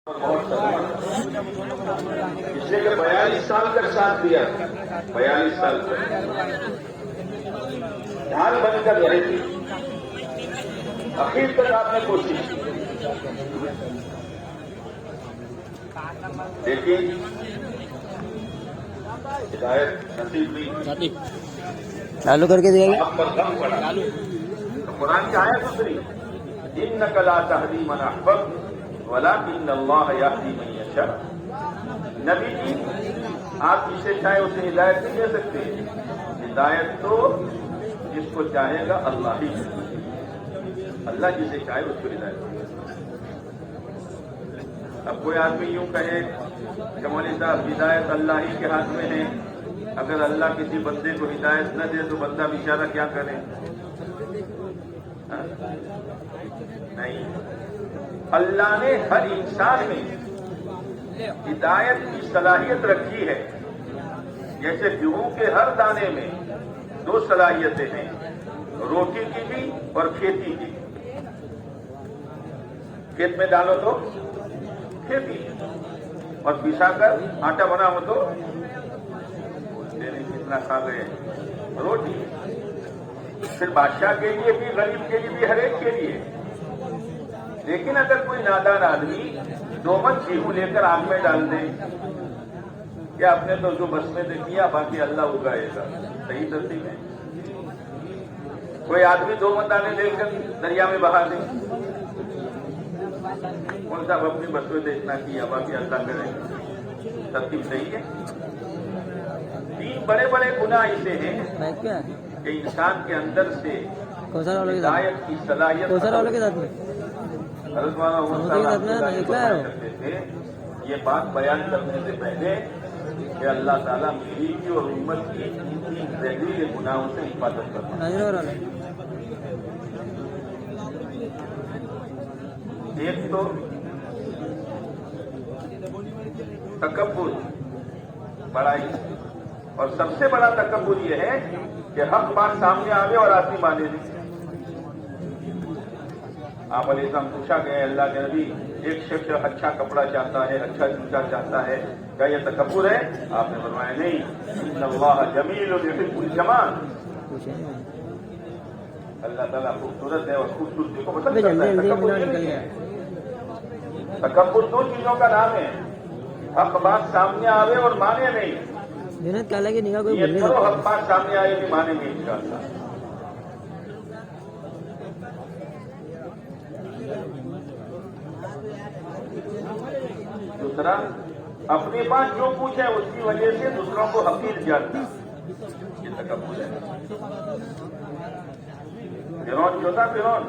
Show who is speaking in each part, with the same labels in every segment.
Speaker 1: اس نے کہ 42 سال تک ساتھ دیا، 42 سال تک ڈھال بن کر رہی تھی، اخیر تک آپ نے کوشش کی، لیکن ہدایت نصیب نہیں،
Speaker 2: چالو کر کے دیا گیا
Speaker 1: آپ پر غم پڑا۔ تو قرآن کی آیت دوسری، انک لا تہدی من احببت ولکن اللہ یہدی من یشاء۔ نبی جی آپ جسے چاہے اسے ہدایت نہیں دے سکتے، ہدایت تو جس کو چاہے گا اللہ ہی، اللہ جسے چاہے اس کو ہدایت دے۔ اب کوئی آدمی یوں کہے کہ مولوی صاحب ہدایت اللہ ہی کے ہاتھ میں ہے، اگر اللہ کسی بندے کو ہدایت نہ دے تو بندہ بیچارہ کیا کرے؟ نہیں، اللہ نے ہر انسان میں ہدایت کی صلاحیت رکھی ہے۔ جیسے گیہوں کے ہر دانے میں 2 صلاحیتیں ہیں، روٹی کی بھی اور کھیتی کی۔ کھیت میں ڈالو تو کھیتی، اور پسا کر آٹا بناؤ تو کتنا کھا گئے روٹی۔ پھر بادشاہ کے لیے بھی، غریب کے لیے بھی، ہر ایک کے لیے۔ لیکن اگر کوئی نادان آدمی 2 من گیہوں لے کر آگ میں ڈال دے، کیا آپ نے تو جو بس میں سے کیا باقی اللہ اگائے گا، صحیح ترتیب ہے؟ کوئی آدمی 2 من دانے لے کر دریا میں بہا دے، کون صاحب اپنی بس میں سے اتنا کیا باقی اللہ کرے گا، ترتیب صحیح ہے؟ 3 بڑے بڑے گناہ ایسے ہیں کہ انسان کے اندر سے ہدایت کی صلاحیت کرتے تھے۔ یہ بات بیان کرنے سے پہلے کہ اللہ تعالیٰ میری کی اور امت کی ذہنی گناہوں سے حفاظت کرتا ہے۔ ایک تو تکبر، بڑائی، اور سب سے بڑا تکبر یہ ہے کہ حق بات سامنے آوے اور آدمی مانے نہیں۔ آپ علیہ السلام پوچھا گیا اللہ کے نبی، ایک شخص اچھا کپڑا چاہتا ہے، اچھا جوتا چاہتا ہے، کیا یہ تکبر ہے؟ آپ نے فرمایا نہیں، ان اللہ جمیل یحب الجمال۔ اللہ تعالیٰ خوبصورت ہے اور خوبصورتی کو پسند کرتا ہے، تکبر یہ نہیں ہے۔ تکبر 2 چیزوں کا نام ہے، حق بات سامنے آوے اور مانے نہیں۔ یہ کرو حق بات سامنے آئے بھی مانے نہیں انشاءاللہ۔ دوسرا، اپنے پاس جو کچھ ہے اس کی وجہ سے دوسروں کو حقیر جاننا، یہ تکبر ہے۔ فرعون جو تھا، فرعون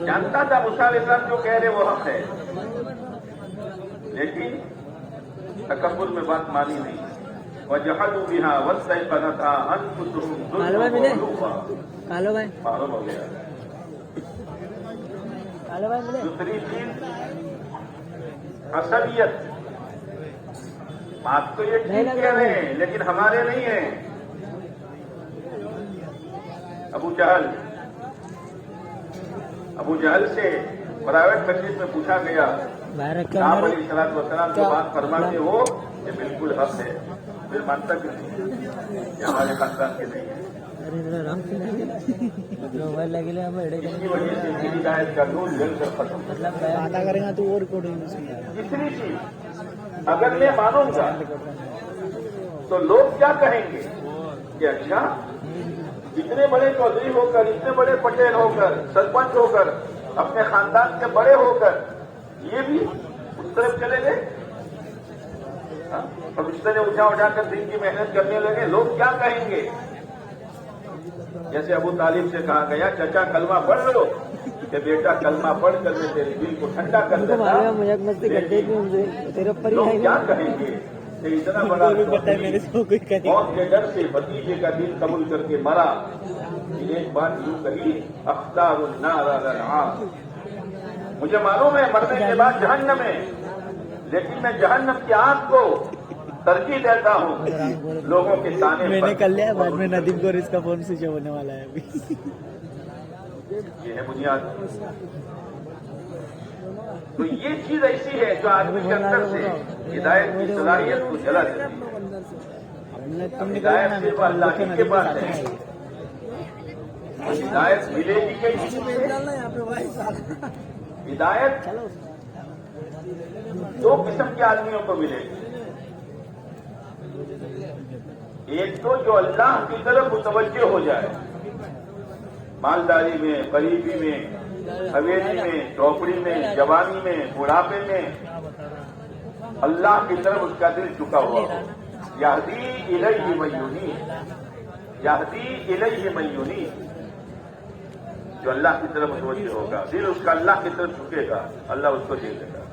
Speaker 1: جانتا تھا موسیٰ علیہ السلام جو کہہ رہے وہ حق ہے، لیکن تکبر میں بات مانی نہیں۔ وَجَحَدُوا بِهَا وَاسْتَيْقَنَتْهَا أَنفُسُهُمْ ظُلْمًا وَعُلُوًّا۔ معلوم ہو گیا۔ دوسری چیز عصبیت، بات تو یہ ٹھیک کہہ رہے ہیں لیکن ہمارے نہیں ہیں۔ ابو جہل سے پرائیویٹ مجلس میں پوچھا گیا، آپ علیہ السلام جو بات فرماتے ہو یہ بالکل حق ہے، پھر مانتا کیوں نہیں؟ یہ ہمارے خاندان کے نہیں ہے۔ اس کی وجہ سے ہدایت کا نور جل کر ختم۔ تیسری چیز، اگر میں مانوں گا تو لوگ کیا کہیں گے کہ اچھا اتنے بڑے چودھری ہو کر، اتنے بڑے پٹیل ہو کر، سرپنچ ہو کر، اپنے خاندان کے بڑے ہو کر یہ بھی اس طرف چلے گئے اور بسترے اٹھا کر دن کی محنت کرنے لگے، لوگ کیا کہیں گے؟ جیسے ابو طالب سے کہا گیا چچا کلمہ پڑھ لو، کہ بیٹا کلمہ پڑھ کر میں تیرے دل کو ٹھنڈا کر دیتا، لوگ کیا کہیں گے کہ اتنا بڑا موت کے ڈر سے بھتیجے کا دل قبول کر کے مرا۔ ایک بات یوں کہی، اختار النار علی العار۔ مجھے معلوم ہے مرنے کے بعد جہنم ہے، لیکن میں جہنم کی آگ کو ترجیح دیتا ہوں لوگوں کے تانے پر۔
Speaker 2: میں نے کر لیا، بعد میں ندیم کو اس کا فون سوئچ ہونے والا ہے ابھی۔
Speaker 1: یہ ہے بنیاد۔ تو یہ چیز ایسی ہے جو آدمی کے اندر سے ہدایت کی صلاحیت کو جلا دیتی ہے. ہدایت صرف اللہ ہی کے پاس ہے. ہدایت ملے گی کہیں. ہدایت دو قسم کے آدمیوں کو ملے گی. ایک تو جو اللہ کی طرف متوجہ ہو جائے، مالداری میں، غریبی میں، حویلی میں، چوپڑی میں، جوانی میں، بڑھاپے میں اللہ کی طرف اس کا دل جھکا ہوا ہو. یہدی الیہ من ینیب، یہدی الیہ من ینیب. جو اللہ کی طرف متوجہ ہوگا، دل اس کا اللہ کی طرف جھکے گا، اللہ اس کو دے دے گا.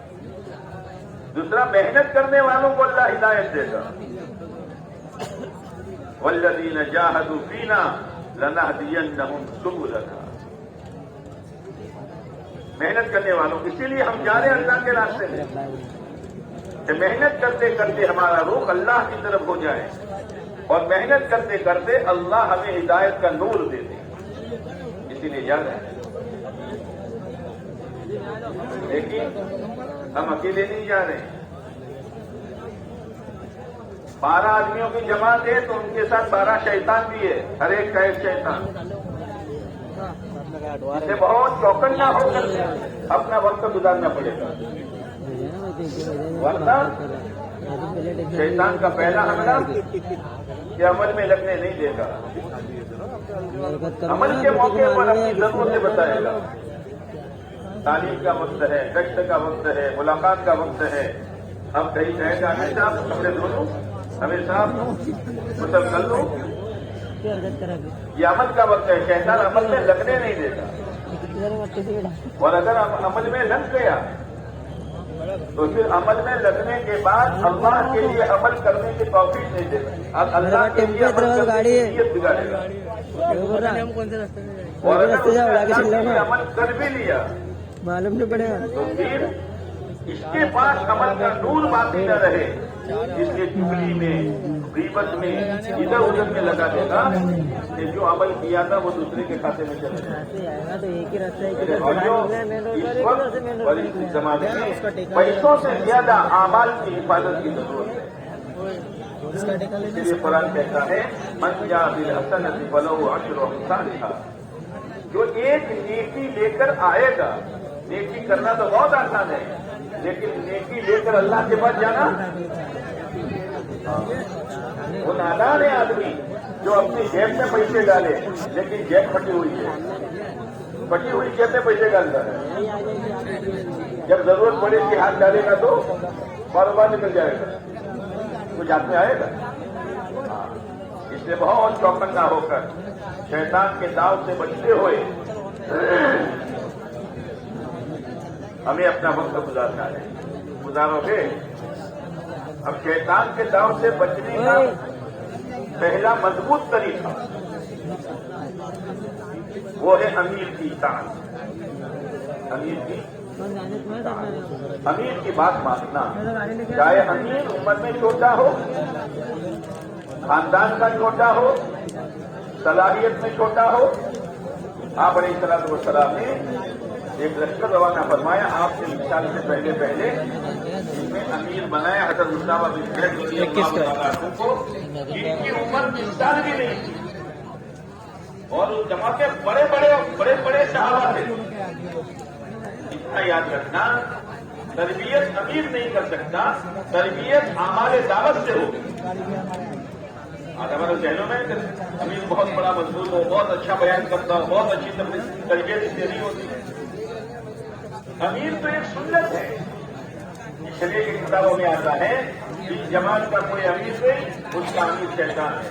Speaker 1: دوسرا، محنت کرنے والوں کو اللہ ہدایت دے گا. والذین جاہدوا فینا لنہدینہم سبلنا. محنت کرنے والوں، اسی لیے ہم جا رہے ہیں اللہ کے راستے میں کہ محنت کرتے کرتے ہمارا رخ اللہ کی طرف ہو جائے، اور محنت کرتے کرتے اللہ ہمیں ہدایت کا نور دے دے. اسی لیے جا رہے ہیں. لیکن ہم اکیلے نہیں جا رہے ہیں. 12 آدمیوں کی جماعت ہے تو ان کے ساتھ 12 شیطان بھی ہے، ہر ایک کا ایک شیطان. اس سے بہت چوکنا ہو کر اپنا وقت گزارنا پڑے گا، ورنہ شیطان کا پہلا حملہ کہ عمل میں لگنے نہیں دے گا. عمل کے موقع پر اپنی ضرورتیں بتائے گا. تعلیم کا وقت ہے، گشت کا وقت ہے، ملاقات کا وقت ہے. اب کہیں کہے گا ہمیں صاحب کپڑے دھو لو، ہمیں صاحب مطلب کر لو. یہ عمل کا وقت ہے. شیطان عمل میں لگنے نہیں دیتا، اور اگر عمل میں لگ گیا تو پھر عمل میں لگنے کے بعد اللہ کے لیے عمل کرنے کی توفیق نہیں دے گا. اب اللہ کے لیے عمل کرنے کی نیت بگاڑے گا. اور اگر اس نے اللہ کے لیے عمل کر بھی لیا
Speaker 2: معلوم نہیں پڑے گا
Speaker 1: تو پھر اس کے پاس عمل کا نور باقی نہ رہے، اس لیے چگلی میں، غیبت میں، ادھر ادھر میں لگا دے گا کہ جو عمل کیا تھا وہ دوسرے کے کھاتے میں چلا جائے. اور اس زمانے میں پیسوں سے زیادہ اعمال کی حفاظت کی ضرورت ہے. اس لیے قرآن کہتا ہے من جاء بالحسنۃ فلہ عشر امثالها. جو ایک نیکی لے کر آئے گا، نیکی کرنا تو بہت آسان ہے، لیکن نیکی لے کر اللہ کے پاس جانا، وہ نادان ہے آدمی جو اپنی جیب میں پیسے ڈالے لیکن جیب پھٹی ہوئی ہے. پھٹی ہوئی جیب میں پیسے ڈالتا ہے، جب ضرورت پڑے کہ ہاتھ ڈالے گا تو کاروبار نکل جائے گا، کچھ ہاتھ میں آئے گا. اس لیے بہت چوکنا ہو کر شیطان کے داؤ سے بچتے ہوئے ہمیں اپنا وقت گزارنا ہے. گزارو گے؟ اب شیطان کے داؤ سے بچنے کا پہلا مضبوط طریقہ وہ ہے امیر کی اطاعت. امیر کی بات ماننا، چاہے امیر عمر میں چھوٹا ہو، خاندان کا چھوٹا ہو، صلاحیت میں چھوٹا ہو. آپ علیہ الصلوۃ والسلام نے ایک لشکر روانہ فرمایا آپ سے مثال سے پہلے جن میں امیر بنایا حضرت اسامہ بن زید رضی اللہ عنہ کو، جن کی عمر 20 سال بھی نہیں تھی، اور اس جماعت کے بڑے بڑے صحابہ تھے. اتنا یاد رکھنا، تربیت امیر نہیں کر سکتا، تربیت اعمال دعوت سے ہوگی. آج ہمارے ذہنوں میں امیر بہت بڑا مضبوط ہو، بہت اچھا بیان کرتا ہو، بہت اچھی تربیت اس سے نہیں ہوتی. امیر تو ایک سنت ہے. شریعت کی کتابوں میں آتا ہے کہ جماعت کا کوئی امیر نہیں، اس کا امیر شیطان ہے.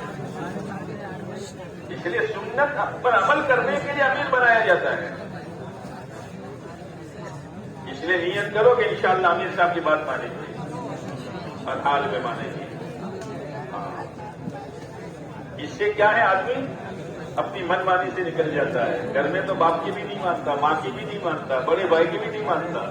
Speaker 1: اس لیے سنت پر عمل کرنے کے لیے امیر بنایا جاتا ہے. اس لیے نیت کرو کہ انشاءاللہ امیر صاحب کی بات مانیں گے اور حال میں مانیں گے. اس سے کیا ہے، آدمی اپنی من مانی سے نکل جاتا ہے. گھر میں تو باپ کی بھی نہیں مانتا، ماں کی بھی نہیں مانتا، بڑے بھائی کی بھی نہیں مانتا.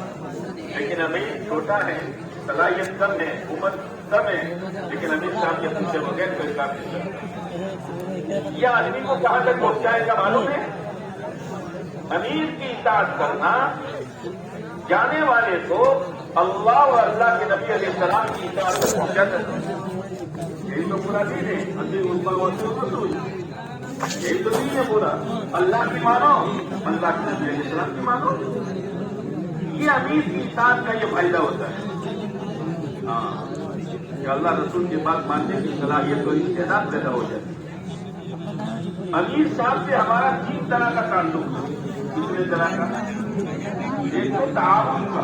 Speaker 1: لیکن امیر چھوٹا ہے، صلاحیت کم ہے، عمر کم ہے، لیکن امیر صاحب کے پوچھے بغیر کوئی کام نہیں کرتا. یہ آدمی کو کہاں تک پہنچائے گا معلوم ہے؟ امیر کی اطاعت کرنا جانے والے کو اللہ اور اللہ کے نبی علیہ السلام کی اطاعت پر پہنچاتا ہے. یہی تو پورا دین ہے. یہی تو دین ہے پورا. اللہ کی مانو, اللہ کے نبی علیہ السلام کی مانو. یہ امیر کی اطاعت کا یہ فائدہ ہوتا ہے. ہاں, کہ اللہ رسول کی بات ماننے کی صلاحیت اور استعداد پیدا ہو جائے. امیر صاحب سے ہمارا 3 طرح کا تعلق ہے. کتنے طرح کا؟ ایک تو تعاون کا,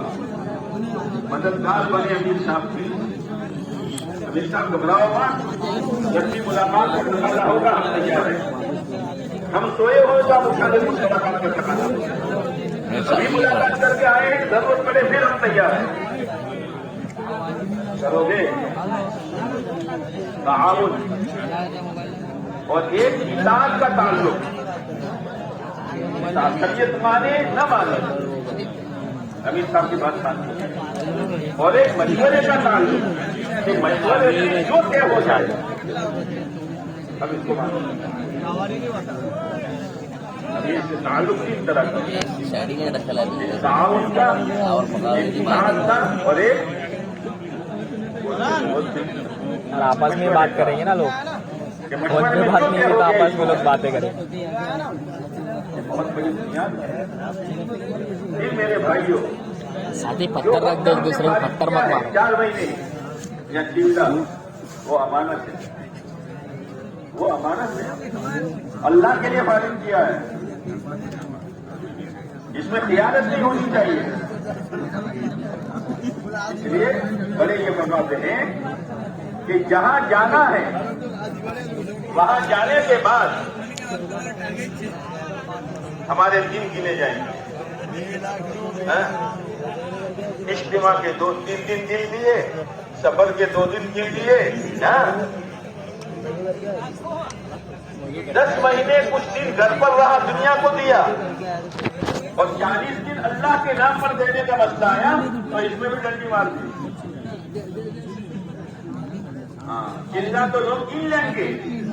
Speaker 1: مددگار بنے امیر صاحب کی. امیر صاحب گھبراؤ ہوگا, جب بھی ملاقات کرنا ہوگا ہم تیار ہیں. ہم سوئے ہوئے تو آپ اٹھا دیں ملاقات کر سکتا. ابھی ملاقات کر کے آئے ہیں, ضرورت پڑے پھر ہم تیار ہیں. کرو گے تعاون. اور ایک اطاعت کا تعلق, شریعت مانے نہ مانے امیر صاحب کی بات مانتے. اور ایک مشورے کا تعلق کہ مشورے سے جو طے ہو جائے ہم اس کو مانتے. اس سے تعلق 3 طرح کا, تعاون کا, اطاعت کا اور ایک
Speaker 2: اور آپس میں بات کریں گے نا لوگ, فون پہ بات نہیں ہوگی تو آپس میں لوگ باتیں کریں.
Speaker 1: بہت بڑی بنیاد ہے. پھر میرے بھائیوں,
Speaker 2: ساتھ ہی پتھر رکھ دے, ایک دوسرے کو پتھر مت مارو.
Speaker 1: 4 مہینے یا چیلا وہ امانت ہے. وہ امانت ہے, اللہ کے لیے فارغ کیا ہے. اس میں خیانت نہیں ہونی چاہیے. اس لیے بڑے یہ فرماتے ہیں کہ جہاں جانا ہے وہاں جانے کے بعد ہمارے دن گنے جائیں گے. اجتماع کے 2-3 دن گن لیے, سفر کے 2 دن گن لیے, 10 مہینے کچھ دن گھر پر رہا, دنیا کو دیا, اور 40 دن اللہ کے نام پر دینے کا مسئلہ آیا تو اس میں بھی ڈنڈی مار دی. ہاں, چلنا تو لوگ گن لیں گے,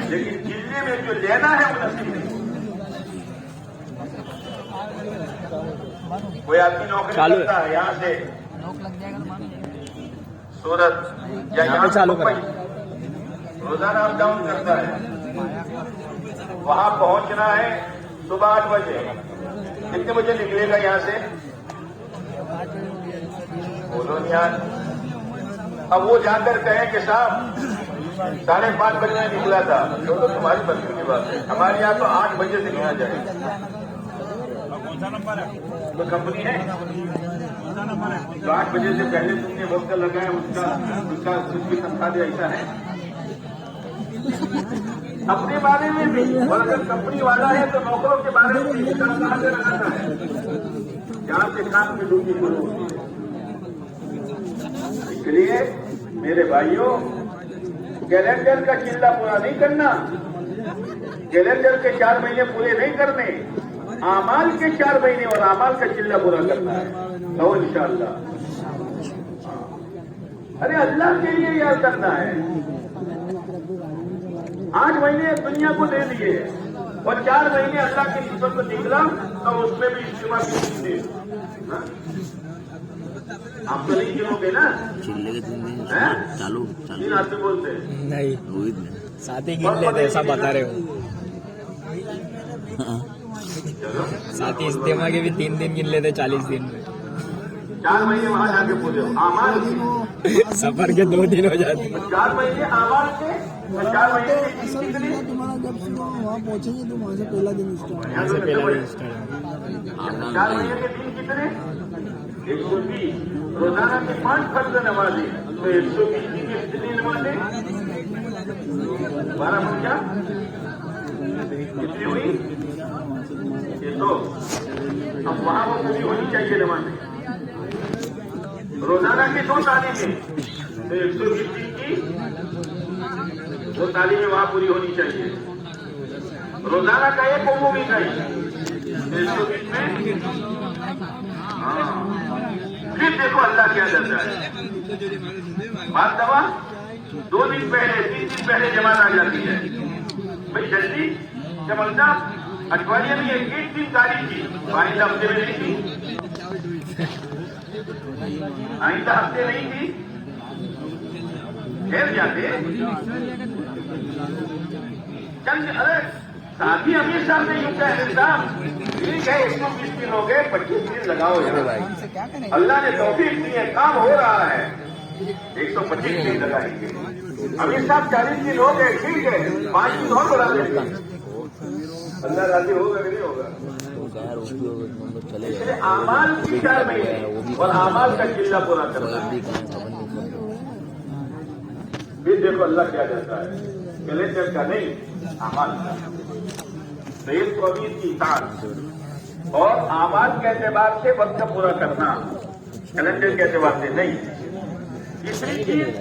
Speaker 1: لیکن چلنے میں جو لینا ہے وہ نصیب نہیں. کوئی آدمی نوکری کرتا ہے یہاں سے سورت یا یہاں سے ممبئی, روزانہ اپ ڈاؤن کرتا ہے. وہاں پہنچنا ہے صبح 8 بجے. کتنے بجے نکلے گا یہاں سے؟ بولو یار. اب وہ جا کر کہیں کہ صاحب 5:30 بجے میں نکلا تھا, تو تمہاری بچوں کی بات ہے. ہمارے یہاں تو 8 بجے سے نکلا جائے. تو کمپنی ہے تو 8 بجے سے پہلے تم نے وقت لگایا, اس کا کچھ بھی تنخواہ دے, ایسا ہے. اپنے بارے میں بھی, اور اگر کمپنی والا ہے تو نوکروں کے بارے میں بھی کہاں سے لگانا ہے, جہاں سے کام میں ڈوبی شروع ہوتی ہے. اس لیے میرے بھائیوں, کیلنڈر کا چلہ پورا نہیں کرنا, کیلنڈر کے 4 مہینے پورے نہیں کرنے, اعمال کے 4 مہینے اور اعمال کا چلہ پورا کرنا ہے. تو انشاءاللہ ارے اللہ کے لیے یاد کرنا ہے. 8 مہینے دنیا کو دے دیے اور 4 مہینے اللہ کی نسبت کو نکلا تو اس میں بھی اجتماع کی دے. آپ تو نہیں گنو گے نا, تین آدمی بولتے ہیں
Speaker 2: نہیں, ساتھ ہی گن لیتے, ایسا بتا رہے ہو. ساتھی اجتماع کے بھی 3 دن گن لیتے 40 دن میں.
Speaker 1: 4 مہینے وہاں جا کے پورے اعمال کے,
Speaker 2: سفر کے 2 دن ہو جاتے.
Speaker 1: 4 مہینے اعمال کے, 4 مہینے
Speaker 3: تمہارا جب سے وہاں پہنچیں گے تو وہاں سے پہلا دن اسٹارٹ.
Speaker 2: یہاں سے پہلا دن اسٹارٹ.
Speaker 1: 4 مہینے کے دن کتنے؟ 120. روزانہ کی 5 فرض نمازیں تو 120 دن کی کتنی نمازیں؟ 12 کیا کتنی ہوئی؟ یہ تو اب وہاں وہ پوری ہونی چاہیے نمازیں. روزانہ کی 2 تعلیمیں تو 120 دن کی 2 تعلیمیں وہاں پوری ہونی چاہیے. روزانہ کا ایک عمومی کا ہی 120 میں. پھر دیکھو اللہ کیا کرتا ہے. بات دوا 2 دن پہلے 3 دن پہلے جماعت آ جاتی ہے. بھائی جلدی جملتا اٹھوائیے میں 1 دن تاریخ کی, 22 ہفتے میں نہیں تھی. آئندہ ہفتے نہیں تھی پھر جاتے چند ارے ساتھی امیر صاحب نے یوں کہا امیر صاحب ٹھیک ہے 120 دن ہو گئے 25 دن لگاؤ یار اللہ نے توفیق دی ہے کام ہو رہا ہے 125 دن لگائیں گے امیر صاحب 40 دن ہو گئے ٹھیک ہے 5 دن اور بڑھا دیں گے اللہ راضی ہوگا کہ نہیں ہوگا اس لیے اعمال کی 4 مہینے اور اعمال کا قلہ پورا کرنا ہے پھر دیکھو اللہ کیا کہتا ہے کیلنڈر کا نہیں اعمال کا سید کو امیر کی اطاعت اور اعمال کے اعتبار سے وقت پورا کرنا کیلنڈر کے اعتبار سے نہیں تیسری چیز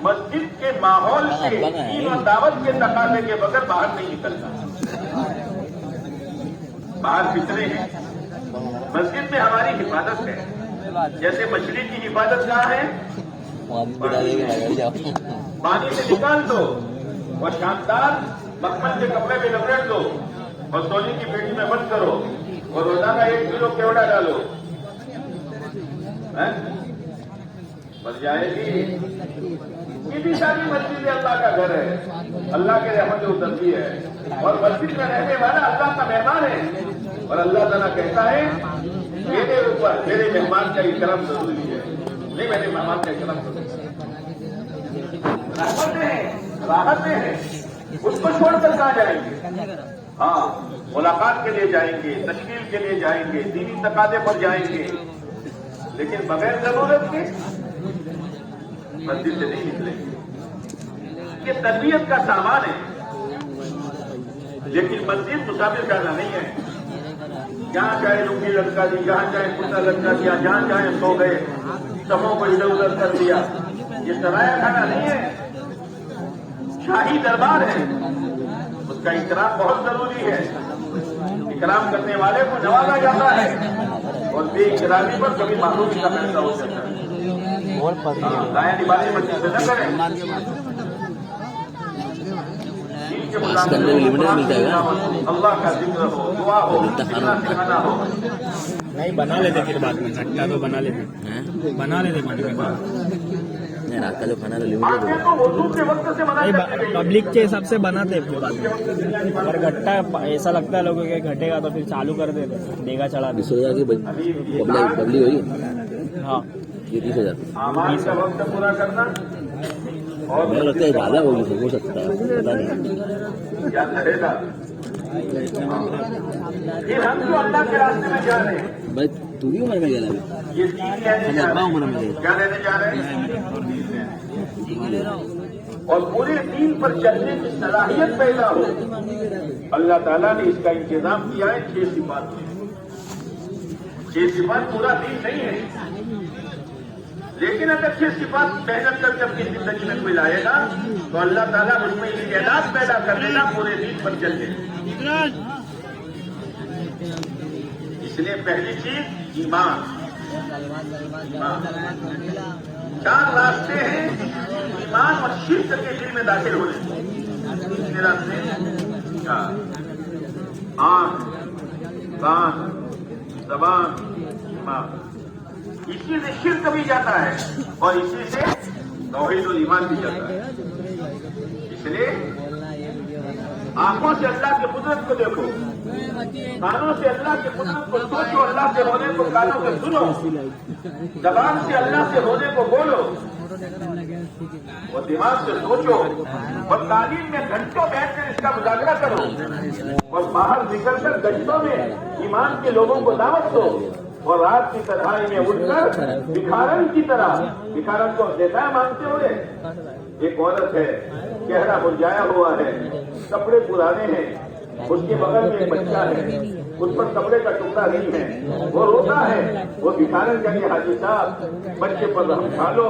Speaker 1: مسجد کے ماحول سے دین و دعوت کے تقاضے کے بغیر باہر نہیں نکلنا باہر فتنے ہیں مسجد میں ہماری حفاظت ہے جیسے مچھلی کی حفاظت کہاں ہے پانی سے نکال دو اور شاندار مکمل کے کپڑے میں لپیٹ دو اور سونے کی پیٹی میں بند کرو اور روزانہ 1 کلو کیوڑا ڈالو بس جائے گی کتنی ساری مسجد اللہ کا گھر ہے اللہ کے رحمت اترتی ہے اور مسجد میں رہنے والا اللہ کا مہمان ہے اور اللہ تعالیٰ کہتا ہے میرے اوپر میرے مہمان کا اکرام ضروری ہے نہیں میرے مہمان کا اکرام ضروری ہے راحتیں ہیں اس کو چھوڑ کر کہاں جائیں گے ہاں ملاقات کے لیے جائیں گے تشکیل کے لیے جائیں گے دینی تقاضے پر جائیں گے لیکن بغیر ضرورت کے مسجد سے نہیں نکلیں گے یہ تربیت کا سامان ہے لیکن مسجد مسافر خانہ نہیں ہے جہاں چاہے لنگی لٹکا دی جہاں چاہے کرتا لٹکا دیا جہاں چاہے سو گئے سبوں کو ادھر ادھر کر دیا یہ سرایا کھانا نہیں ہے شاہی دربار ہے اس کا اکرام بہت ضروری ہے اکرام کرنے والے کو نوازا جاتا ہے اور بے اکرامی پر کبھی معلوم کا فیصلہ ہو سکتا ہے دائیں نبانے مسجد سے نہ کریں اللہ کا ذکر ہو دعا ہو کھانا ہو
Speaker 2: نہیں بنا لیتے پھر بعد میں کھٹا تو بنا لیتے
Speaker 4: رات کا جو کھانا
Speaker 2: پبلک کے حساب سے بناتے اگر گھٹا ایسا لگتا ہے لوگوں کے گھٹے گا تو پھر چالو کر دیتے دیگا چڑھا دے
Speaker 4: سویا کی ببلی ہوئی
Speaker 2: ہاں
Speaker 4: یہ 30,000
Speaker 1: اعمال کا وقت پورا کرنا اور
Speaker 4: مجھے لگتا ہے زیادہ ہوگی ہو سکتا ہے پتا نہیں
Speaker 1: کیا کرے گا پھر ہم جو اللہ کے راستے میں جا رہے ہیں
Speaker 4: بھائی تو بھی عمر میں گیا ابھی
Speaker 1: یہ دین لینے جا رہے
Speaker 4: عمر میں
Speaker 1: ہیں کیا لینے جا رہے ہیں اور پورے دین پر چلنے کی صلاحیت پیدا ہو اللہ تعالیٰ نے اس کا انتظام کیا ہے 6 صفات میں 6 صفات پورا دین نہیں ہے لیکن اگر 6 صفات محنت کر کے اپنی زندگی میں کوئی لائے گا تو اللہ تعالیٰ اس میں استعداد پیدا کر دے گا پورے دین پر چلنے اس لیے پہلی چیز ایمان 4 راستے ہیں ایمان اور شرک کے دل میں داخل ہونے تیسرے راستے آنکھ کان زبان ایمان اسی سے شرک بھی جاتا ہے اور اسی سے توحید و ایمان بھی جاتا ہے اس لیے آنکھوں سے اللہ کی قدرت کو دیکھو کانوں سے اللہ کی قدرت کو سوچو اللہ سے ہونے کو کانوں سے سنو زبان سے اللہ سے ہونے کو بولو اور دماغ سے سوچو اور تعلیم میں گھنٹوں بیٹھ کر اس کا مذاکرہ کرو اور باہر نکل کر گھنٹوں میں ایمان کے لوگوں کو دعوت دو اور رات کی تنہائی میں اٹھ کر بکھارن کی طرح بکھارن کو دیتا ہے مانگتے ہوئے ایک عورت ہے چہرہ مرجھایا ہوا ہے کپڑے پرانے ہیں اس کے بغل میں ایک بچہ ہے اس پر کپڑے کا ٹکڑا نہیں ہے وہ روتا ہے وہ بکھارن کہتے حاجی صاحب بچے پر رحم کھا لو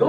Speaker 1: 2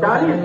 Speaker 1: 40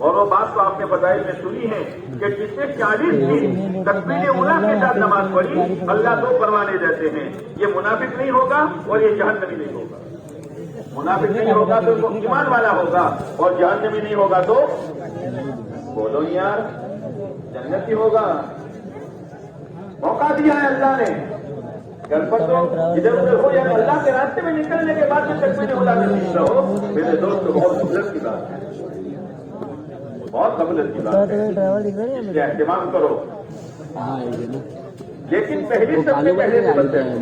Speaker 1: اور وہ بات تو آپ نے فضائل میں سنی ہے کہ جس نے 40 دن تکبیر اولیٰ کے ساتھ نماز پڑھی اللہ 2 پروانے دیتے ہیں. یہ منافق نہیں ہوگا اور یہ جہنمی نہیں ہوگا. منافق نہیں ہوگا تو وہ ایمان والا ہوگا اور جہنمی نہیں ہوگا تو بولو یار جنتی ہوگا. موقع دیا ہے اللہ نے. گھر پر تو ادھر ادھر ہو یا اللہ کے راستے میں نکلنے کے بعد جب تک میں نے اولیٰ میں نہیں رہو میرے دوست بہت غفلت کی بات ہے. بہت غفلت کی بات ہے.
Speaker 5: ڈرائیور دکھ رہے
Speaker 1: اس لیے اہتمام کرو. لیکن پہلی سب سے پہلے بنتے ہیں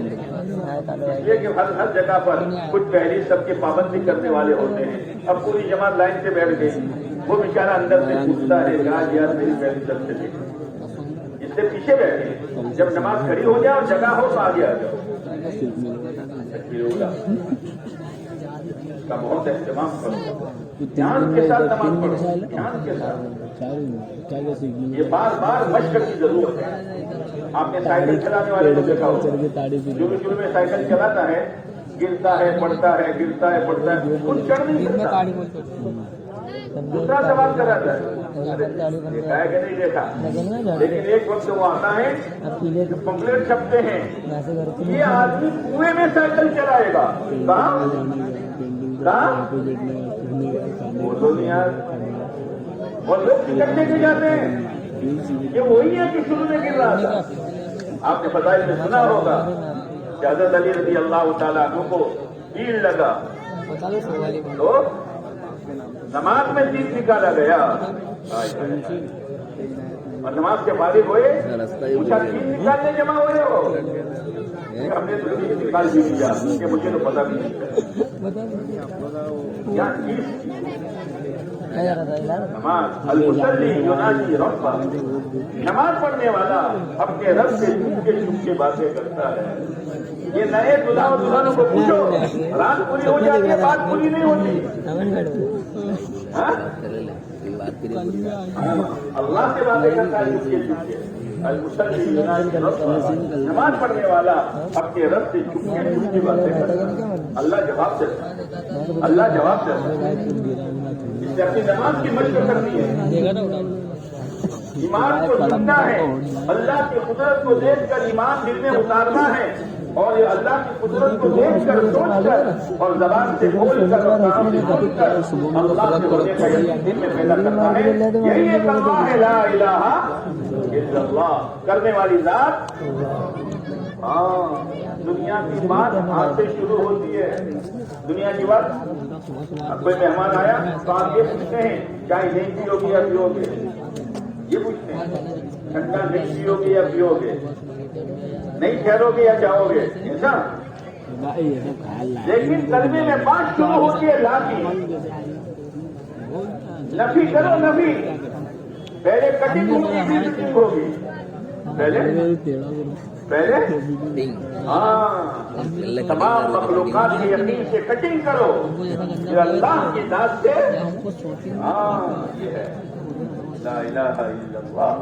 Speaker 1: یہ کہ ہر جگہ پر کچھ پہلی سب کے پابندی کرنے والے ہوتے ہیں. اب پوری جماعت لائن سے بیٹھ گئی. وہ بیچارہ اندر سے پوچھتا ہے کہ یار میری پہلی سب سے دیکھ اس سے پیچھے بیٹھے. جب نماز کھڑی ہو جائے اور جگہ ہو تو آگے آ جاؤ. کا بہت اہتمام کرو. دھیان کے ساتھ نماز پڑھو. دھیان کے ساتھ. یہ بار بار مشق کی ضرورت ہے. آپ نے سائیکل چلانے والے کو دیکھا ہوگا. شروع میں سائیکل چلاتا ہے گرتا ہے پڑتا ہے گرتا ہے پڑتا ہے خود چڑھ نہیں سکتا. دوسرا سوال کراتا ہے دیکھا ہے کہ نہیں دیکھا. لیکن ایک وقت وہ آتا ہے پمپلیٹ چھپتے ہیں یہ آدمی کنویں میں سائیکل چلائے گا. اور لوگ ٹکٹنے کے جاتے ہیں. یہ وہی ہے کہ شروع میں گر رہا تھا. آپ نے فضائل میں سنا ہوگا کہ حضرت علی رضی اللہ تعالیٰ عنہ کو تیر لگا تو نماز میں تیر نکالا گیا اور نماز کے فارغ ہوئے پوچھا تیر نکالنے جمع ہوئے ہو. ہم نے تو تیر نکال بھی دیا کہ مجھے تو پتا بھی نہیں. نماز المصلی یناجی ربہ. نماز پڑھنے والا اپنے رب سے چھپ کے باتیں کرتا ہے. یہ نئے دلہا اور دلہنوں کو پوچھو رات پوری ہو جاتی ہے بات پوری نہیں ہوتی. اللہ سے باتیں کرتا ہے چھپ کے. المصلی یناجی ربہ. نماز پڑھنے والا اپنے رب سے چھپ کے باتیں کرتا ہے. اللہ جواب دیتا ہے. اللہ جواب دیتا ہے. اپنی نماز کی مشق کرنی ہے. ایمان کو سننا ہے. اللہ کی قدرت کو دیکھ کر ایمان دل میں اتارنا ہے اور یہ اللہ کی قدرت کو دیکھ کر سوچ کر اور زبان سے بول کر اور کام سے بول کر اللہ کے ہونے کا یقین دل میں پیدا کرنا ہے. یہی ایک کلمہ ہے لا الہ الا اللہ. کرنے والی ذات. دنیا کی بات آج سے شروع ہوتی ہے. دنیا کی بات. اب کوئی مہمان آیا تو آپ یہ پوچھتے ہیں چائے نہیں پیو گے یا پیو گے. یہ پوچھتے ہیں ٹھنڈا نہیں پیو گے یا پیو گے. نہیں ٹھہرو گے یا جاؤ گے. ایسا. لیکن کلمے میں بات شروع ہوتی ہے لا کی. نفی کرو نفی. پہلے کٹنگ ہوگی پھر فٹنگ ہوگی. پہلے تمام مخلوقات کے یقین سے کٹنگ کرو. پھر اللہ کی ذات سے. یہ ہے لا الہ الا اللہ.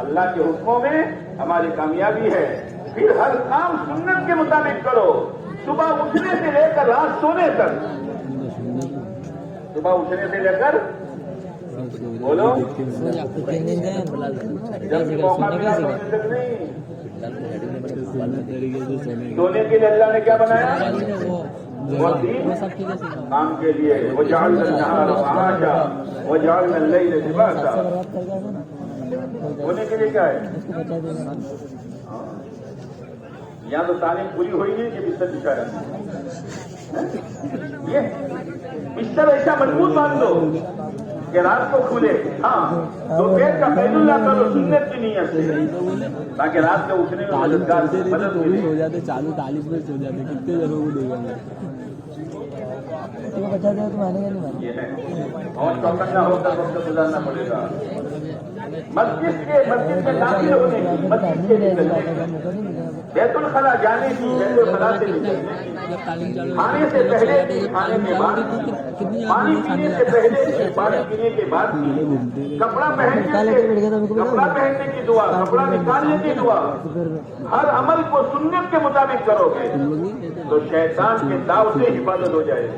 Speaker 1: اللہ کے حکموں میں ہماری کامیابی ہے. پھر ہر کام سنت کے مطابق کرو. صبح اٹھنے سے لے کر رات سونے تک. صبح اٹھنے سے لے کر بولو جب موقع ملا سونے تک نہیں. سونے کے لیے اللہ نے کیا بنایا؟ کام کے لیے. وجعلنا النهار معاشا وجعلنا الليل لباسا. سونے کے لیے کیا ہے؟ یہاں تو تعلیم پوری ہوئی نہیں کہ بستر بچھایا. یہ بستر ایسا مضبوط مان دو کہ رات کو کھلے. دوپہر کا بیت اللہ کرو سنت کی نیت سے تاکہ رات کو اٹھنے میں مدد ہو
Speaker 5: جاتے. چالو 40 منٹ ہو جاتے. کتنے جنوں کو دے گا بچا دیا تو مانے گا نہیں.
Speaker 1: یہ ہے اور چوکنا ہو کر وقت گزارنا پڑے گا. مسجد میں داخل ہونے کی مسجد کے بیت الخلا جانے کی بیت الخلا سے کھانے سے پہلے کی کھانے کے بعد پانی پینے سے پہلے کی پانی پینے کے بعد کی کپڑا پہننے کی دعا کپڑا نکالنے کی دعا. ہر عمل کو سنت کے مطابق کرو گے تو شیطان کے داؤ سے حفاظت ہو جائے گی.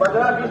Speaker 1: 15-20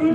Speaker 1: 3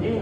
Speaker 1: 3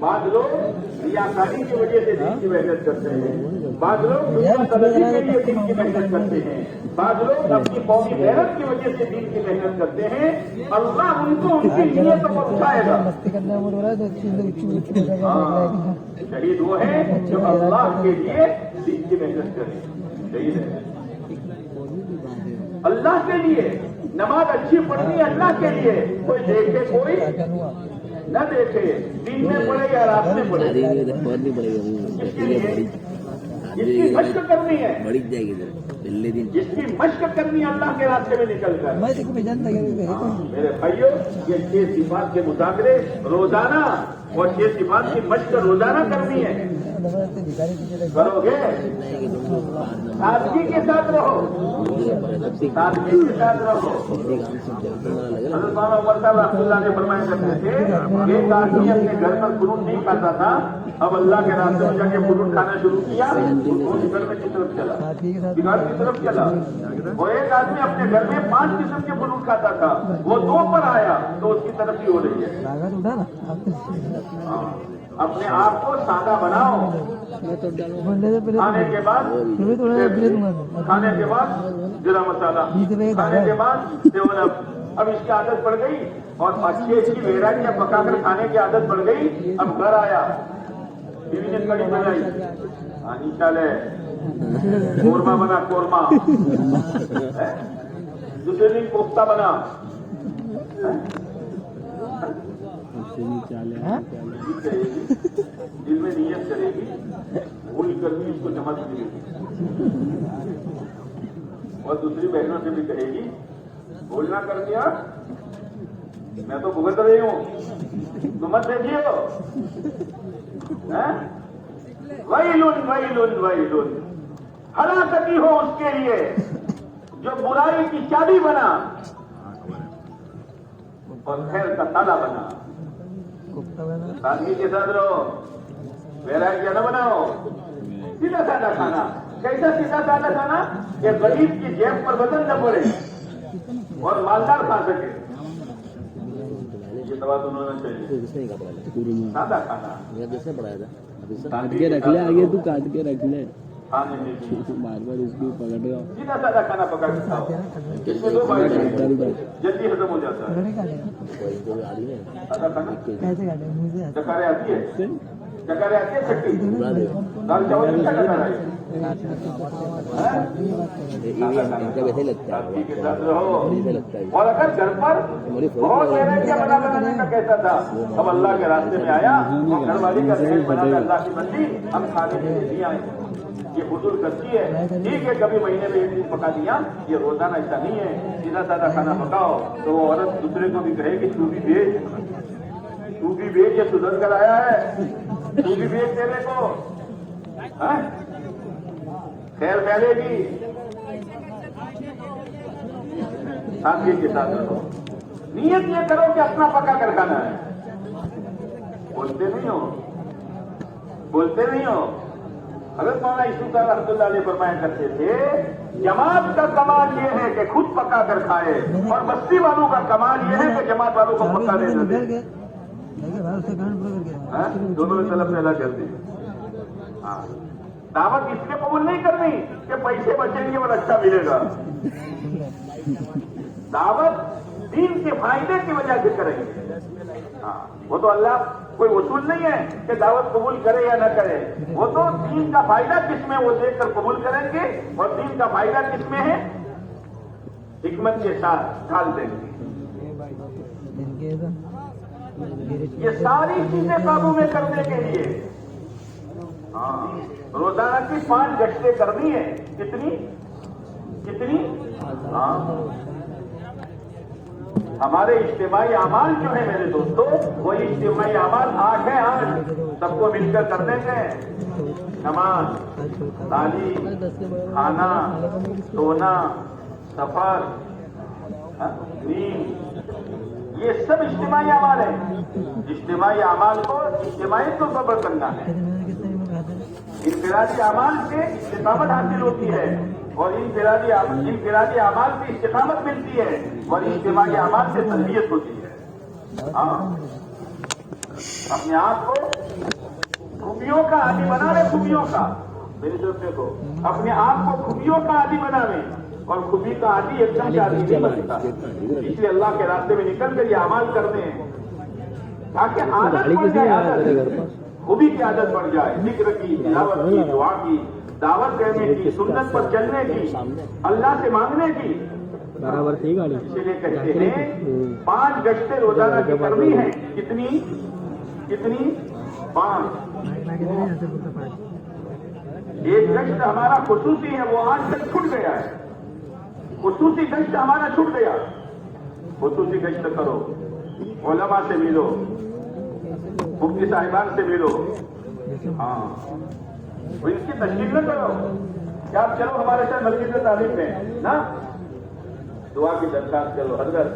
Speaker 1: بعض لوگ ریاکاری کی وجہ سے دین کی محنت کرتے ہیں، بعض لوگ دنیا ترقی کے لیے دین کی محنت کرتے ہیں، بعض لوگ اپنی قومی غیرت کی وجہ سے دین کی محنت کرتے ہیں. اللہ ان کو ان کی نیتوں کو اٹھائے گا. شہید وہ ہیں جو اللہ کے لیے دین کی محنت کریں. شہید ہے اللہ کے لیے. نماز اچھی پڑھنی ہے اللہ کے لیے. کوئی دیکھے کوئی نہ دیکھے، دن میں پڑھے یا رات میں پڑھے،
Speaker 4: بہت نہیں پڑے گا
Speaker 1: جس کی مشق کرنی ہے،
Speaker 4: بڑی جائے گی پہلے دن.
Speaker 1: جس کی مشق کرنی ہے اللہ کے راستے میں نکل کر. میرے بھائیوں، یہ 6 صفات کے مذاکرے روزانہ اور 6 صفات کی مشق روزانہ کرنی ہے. کرو گے سادگی کے ساتھ رہو، سادگی کے ساتھ رہو. حضرت مولانا عمر صاحب رحمۃ اللہ نے فرمایا کرتے تھے ایک آدمی اپنے گھر پر فروٹ نہیں کھاتا تھا، اب اللہ کے راستے میں جا کے فروٹ کھانا شروع کیا، وہ گھر میں کی طرف چلا، بگاڑ کی طرف چلا. اور ایک آدمی اپنے گھر میں 5 قسم کے فروٹ کھاتا تھا، وہ 2 پر آیا تو اس کی ترقی ہو رہی ہے. اپنے آپ کو سادہ بناؤ. کھانے کے بعد زیرہ مسالہ، کھانے کے بعد سیون اپ. اب اس کی عادت پڑ گئی اور اچھی اچھی ویرائٹیاں پکا کر کھانے کی عادت پڑ گئی. اب گھر آیا، بیوی نے کڑی بنائی، آنی چالے قورمہ بنا، قورمہ. دوسرے دن کوفتہ بنا. دل میں نیت کرے گی، بھول کر بھی اس کو جمع کرے گی. اور دوسری بہنوں سے بھی کہے گی بھولنا کر دیا، میں تو بھگت رہی ہوں، تم مت دیکھیے. ویلن ویلن ویلن، ہلاکتی ہو اس کے لیے جو برائی کی چابی بنا اور خیر کا تالا بنا. سادگی کے ساتھ رہو، ویرائٹیاں نہ بناؤ. سیدھا سادہ کھانا. کیسا سیدھا سادہ کھانا کہ غریب کی جیب پر وزن نہ پڑے اور مالدار کھا سکے. یہ دوا تو ہونا چاہیے. سادہ کھانا
Speaker 4: جس نے پڑھایا تھا
Speaker 5: کاٹ کے رکھ لے آگے، تو کاٹ کے رکھ لے،
Speaker 1: کھانے میں
Speaker 5: بار بار اس کو پکڑ گا.
Speaker 1: سیدھا سادہ کھانا پکا کے کھاؤ. اس میں 2 بار جلدی ختم ہو جاتا ہے. سادہ کھانا چکارے آتی ہے، چکارے آتی ہے چھٹی دال چاول میں کیا کرنا ہے.
Speaker 4: ویسے لگتا ہے
Speaker 1: سادگی کے ساتھ رہو. اور اگر گھر پر بہت ویرائٹیاں بنانے کا کہتا تھا، اب اللہ کے راستے میں آیا، گھر والی کا ریٹ بنا کر اللہ کی بندی ہم کھانے کے لیے نہیں آئے. یہ فضول کرتی ہے. ٹھیک ہے کبھی مہینے میں 1 دن پکا دیا، یہ روزانہ ایسا نہیں ہے. سیدھا سادہ کھانا پکاؤ تو وہ عورت دوسرے کو بھی کہے کہ تو بھی بھیج، یہ سدھر کر آیا ہے، تو بھی بھیج دینے کو. خیر پھیلے گی. سادگی کے ساتھ رہو. نیت یہ کرو کہ اپنا پکا کر کھانا ہے. بولتے نہیں ہو. حضرت مولانا یوسف صاحب رحمۃ اللہ علیہ فرمایا کرتے تھے جماعت کا کمال یہ ہے کہ خود پکا کر کھائے، اور بستی والوں کا کمال یہ ہے کہ جماعت والوں کو پکا دے دے. دونوں میں طلب پیدا کرتے ہیں. دعوت اس لیے قبول نہیں کرنی کہ پیسے بچیں گے اور اچھا ملے گا. دعوت دین کے فائدے کی وجہ سے کریں گے. وہ تو اللہ کوئی اصول نہیں ہے کہ دعوت قبول کرے یا نہ کرے. وہ تو دین کا فائدہ کس میں وہ دیکھ کر قبول کریں گے، اور دین کا فائدہ کس میں ہے حکمت کے ساتھ ڈال دیں گے. یہ ساری چیزیں قابو میں کرنے کے لیے روزانہ کی 5 گشتیں کرنی ہے. کتنی ہمارے اجتماعی اعمال جو ہیں میرے دوستوں، وہی اجتماعی اعمال 8 ہیں. 8 سب کو مل کر کرنے سے نماز، تعلیم، کھانا، سونا، سفر، نیند، یہ سب اجتماعی اعمال ہیں. اجتماعی اعمال کو اجتماعی طور پر کرنا ہے. انفرادی اعمال سے استقامت حاصل ہوتی ہے، اور انفرادی اعمال سے استقامت ملتی ہے، اور اجتماعی اعمال سے تربیت ہوتی ہے. اپنے آپ کو خوبیوں کا عادی بنا لے, خوبیوں کا, میری طرف دیکھو, اپنے آپ کو خوبیوں کا عادی بنا لے, اور خوبی کا عادی ایک دم سے عادی نہیں بنتا. اس لیے اللہ کے راستے میں نکل کر یہ اعمال کرنے ہیں تاکہ عادت بن جائے, عادت, خوبی کی عادت بن جائے, ذکر کی, تلاوت کی, دعا کی, دعوت دینے کی, سنت پر چلنے کی, اللہ سے مانگنے کی.
Speaker 5: برابر تھی گاڑی.
Speaker 1: اسی لیے کہتے ہیں 5 گشتیں روزانہ کی کرنی ہے. کتنی کتنی 5. ایک گشت ہمارا خصوصی ہے, وہ آج تک چھوٹ گیا ہے. خصوصی گشت ہمارا چھوٹ گیا. خصوصی گشت کرو, علماء سے ملو, مفتی صاحبان سے ملو. ہاں, ان کی تشکیل نہ کرو کہ آپ چلو ہمارے ساتھ مسجد تعلیم میں نا, دعا کی درخواست کرو. حضرت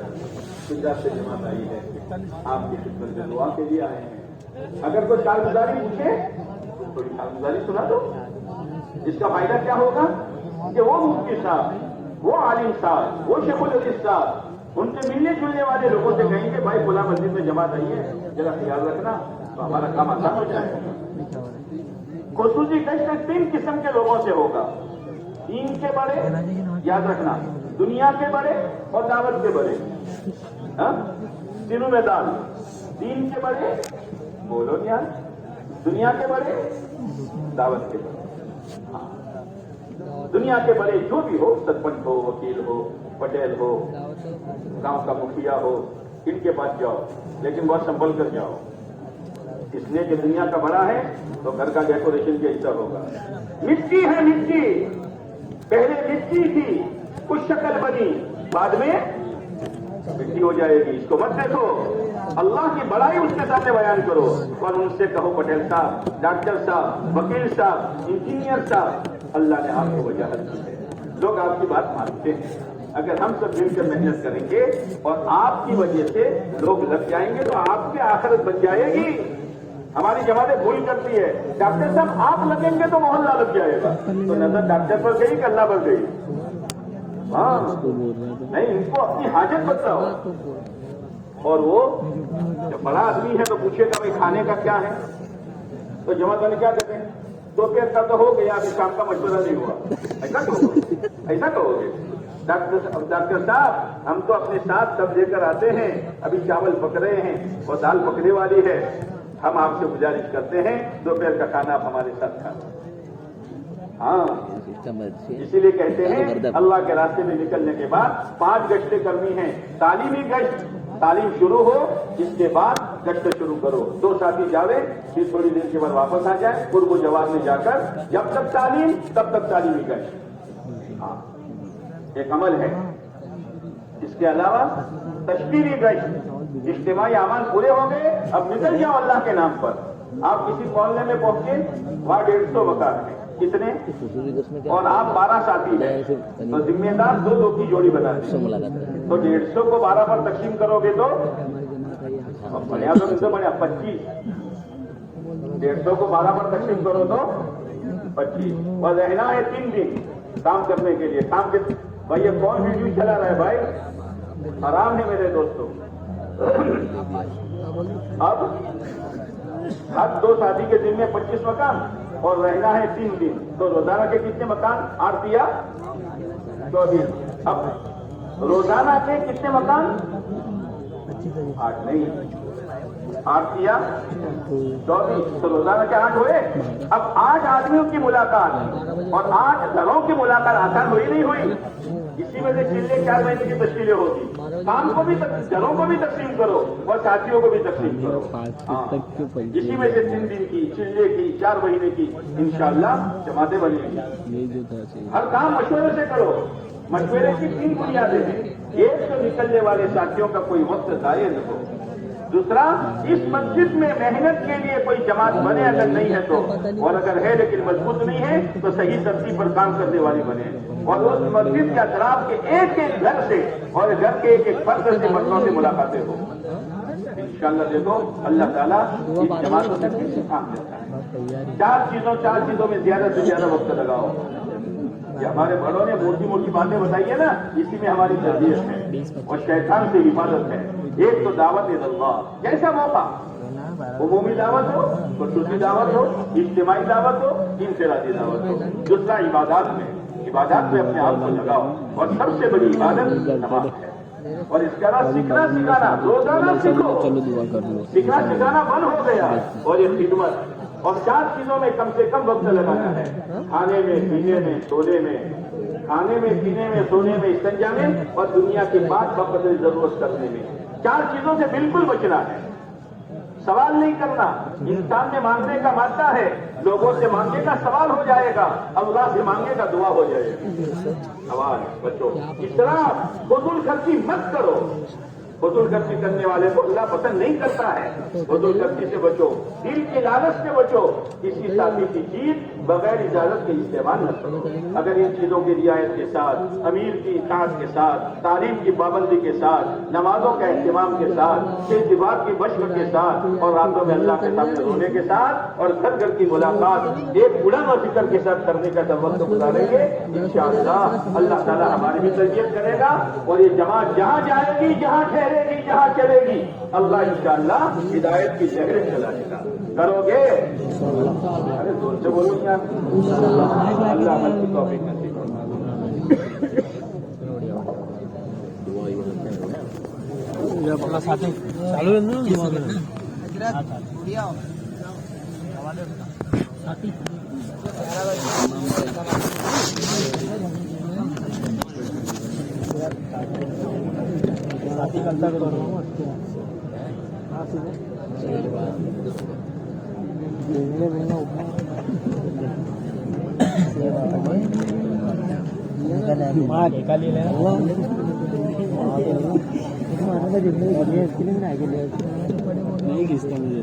Speaker 1: پنجاب سے جماعت آئی ہے, آپ کی خدمت میں دعا کے لیے آئے ہیں. اگر کوئی کارگزاری پوچھے تھوڑی کارگزاری سنا دو. اس کا فائدہ کیا ہوگا کہ وہ مفتی صاحب, وہ عالم صاحب, وہ شیخ الحدیث صاحب ان سے ملنے جلنے والے لوگوں سے کہیں گے بھائی فلاں مسجد میں جماعت آئی ہے, ذرا خیال رکھنا, تو ہمارا کام آسان ہو جائے گا. خصوصی گشت 3 قسم کے لوگوں سے ہوگا. 3 کے بڑے, یاد رکھنا, دنیا کے بڑے اور دعوت کے بڑے. تینوں میں دال. 3 کے بڑے, بولو یار, دنیا کے بڑے, دعوت کے بڑے. دنیا کے بڑے جو بھی ہو, سرپنچ ہو, وکیل ہو, پٹیل ہو, گاؤں کا مکھیا ہو, ان کے پاس جاؤ, لیکن بہت سنبھل کر جاؤ. اس لیے کہ دنیا کا بڑا ہے تو گھر کا ڈیکوریشن کے حصہ ہوگا. مٹی ہے مٹی, پہلے مٹی تھی, کچھ شکل بنی, بعد میں مٹی ہو جائے گی. اس کو مت دیکھو, اللہ کی بڑائی اس کے سامنے بیان کرو, اور ان سے کہو پٹیل صاحب, ڈاکٹر صاحب, وکیل صاحب, انجینئر صاحب, اللہ نے آپ کو وجاہت کی ہے, لوگ آپ کی بات مانتے ہیں. اگر ہم سب مل کر محنت کریں گے اور آپ کی وجہ سے لوگ لگ جائیں گے تو آپ کی آخرت بن جائے گی. ہماری جماعتیں بھول کرتی ہے, ڈاکٹر صاحب آپ لگیں گے تو محلہ لگ جائے گا, تو نظر ڈاکٹر پر گئی کہ اللہ پر گئی. ہاں نہیں, ان کو اپنی حاجت بتاؤ. اور وہ جب بڑا آدمی ہے تو پوچھے گا بھائی کھانے کا کیا ہے, تو جماعت والے کیا کہتے ہیں, دوپہر کا تو ہو گیا, ابھی شام کا مشورہ نہیں ہوا. ایسا کہو گے. ڈاکٹر صاحب ہم تو اپنے ساتھ سب لے کر آتے ہیں, ابھی چاول پک رہے ہیں اور دال پکنے والی ہے, ہم آپ سے گزارش کرتے ہیں دوپہر کا کھانا آپ ہمارے ساتھ کھائیں. ہاں, اسی لیے کہتے ہیں اللہ کے راستے میں نکلنے کے بعد 5 گشتیں کرنی ہیں. تعلیمی گشت, تعلیم شروع ہو اس کے بعد گشت شروع کرو. 2 ساتھی جاوے, پھر تھوڑی دیر کے بعد واپس آ جائے, قرب و جواب میں جا کر جب تک تعلیم تب تک تعلیمی گشت. ہاں, ایک عمل ہے. اس کے علاوہ تشکیلی گشت, اجتماعی اعمال پورے ہو گئے, اب نکل جاؤ اللہ کے نام پر. آپ کسی محلے میں پہنچے, وہاں 150 مکان ہیں, کتنے, اور آپ 12 ساتھی ہیں, تو ذمہ دار 2 کی جوڑی بنا دیں. تو 150 کو 12 پر تقسیم کرو گے تو بڑھیا, تو بڑھیا 25. 150 کو 12 پر تقسیم کرو تو 25. اور رہنا ہے 3 دن کام کرنے کے لیے. کام کے بھائی یہ کون ویڈیو چلا رہا ہے بھائی, حرام ہے میرے دوستوں. اب ہر 2 ساتھی کے دن میں 25 مکان اور رہنا ہے 3 دن, تو روزانہ کے کتنے مکان, 8 دیا 24. اب روزانہ کے کتنے مکان, 8 نہیں, 8 دیا 24, تو روزانہ کے 8 ہوئے. اب 8 آدمیوں کی ملاقات اور 8 گھروں کی ملاقات آسان ہوئی نہیں ہوئی. اسی میں سے چلے 4 مہینے کی تشکیلیں ہوگی. کام کو بھی, گھروں کو بھی تقسیم کرو اور ساتھیوں کو بھی تقسیم کرو. اسی میں سے 3 دن کی, چلے کی, 4 مہینے کی انشاءاللہ جماعتیں بنیں گی. ہر کام مشورے سے کرو. مشورے کی 3 بنیادیں ہیں. ایک تو نکلنے والے ساتھیوں کا کوئی وقت ضائع نہ ہو. دوسرا, اس مسجد میں محنت کے لیے کوئی جماعت بنے اگر نہیں ہے تو, اور اگر ہے لیکن مضبوط نہیں ہے تو صحیح ترتیب پر کام کرنے والی بنے. اور اس مسجد کے اطراف کے ایک ایک گھر سے اور گھر کے ایک ایک فرد سے مسئلوں سے ملاقاتیں ہو. انشاءاللہ دیکھو اللہ تعالیٰ اس جماعتوں سے کسی کام دیتا ہے. 4 چیزوں میں زیادہ سے زیادہ وقت لگاؤ. یہ ہمارے بڑوں نے موٹی موٹی باتیں بتائی ہے نا, اسی میں ہماری تربیت ہے اور شیطان سے حفاظت ہے. ایک تو دعوت اللہ، جیسا موقع، عمومی دعوت ہو، خصوصی دعوت ہو، اجتماعی دعوت ہو، انفرادی دعوت ہو۔ دوسرا عبادات میں اپنے آپ کو لگاؤ، اور سب سے بڑی عبادت نماز ہے۔ اور اس کا سیکھنا سکھانا، روزانہ سیکھو،
Speaker 4: چلو دعا کر لو۔
Speaker 1: سیکھنا سکھانا بند ہو گیا، اور یہ خدمت، اور 4 چیزوں میں کم سے کم وقت لگانا ہے، کھانے میں، پینے میں، سونے میں، کھانے میں، پینے میں، سونے میں، استنجا میں، اور دنیا کے بعد بقدر ضرورت کرنے میں۔ 4 چیزوں سے بالکل بچنا ہے۔ سوال نہیں کرنا، انسان میں مانگنے کا مادہ ہے، لوگوں سے مانگے گا سوال ہو جائے گا، اللہ سے مانگے گا دعا ہو جائے گا۔ سوال بچو، اسراف، فضول خرچی مت کرو۔ فضول خرچی کرنے والے کو اللہ پسند نہیں کرتا ہے۔ فضول خرچی سے بچو، دل کی لالچ سے بچو، کسی ساتھی کی چیز بغیر اجازت کے استعمال نہ کرو۔ اگر ان چیزوں کی رعایت کے ساتھ، امیر کی اطاعت کے ساتھ، تعلیم کی پابندی کے ساتھ، نمازوں کا اہتمام کے ساتھ، التفات کی مشق کے ساتھ، اور راتوں میں اللہ کے سامنے رونے کے ساتھ، اور گھر گھر کی ملاقات ایک اڑن و فکر کے ساتھ کرنے کا جب وقت گزاریں گے، انشاءاللہ اللہ تعالیٰ ہماری بھی تربیت کرے گا، اور یہ جماعت جہاں جائے گی، جہاں ٹھہرے گی، جہاں چلے گی، اللہ انشاءاللہ ہدایت کی لہریں چلائے گا۔ کرو گے؟ ارے زور سے بولو گے آپ، اللہ عمل کی توفیق نصیب فرمائے۔
Speaker 4: نہیں کھینچتا مجھے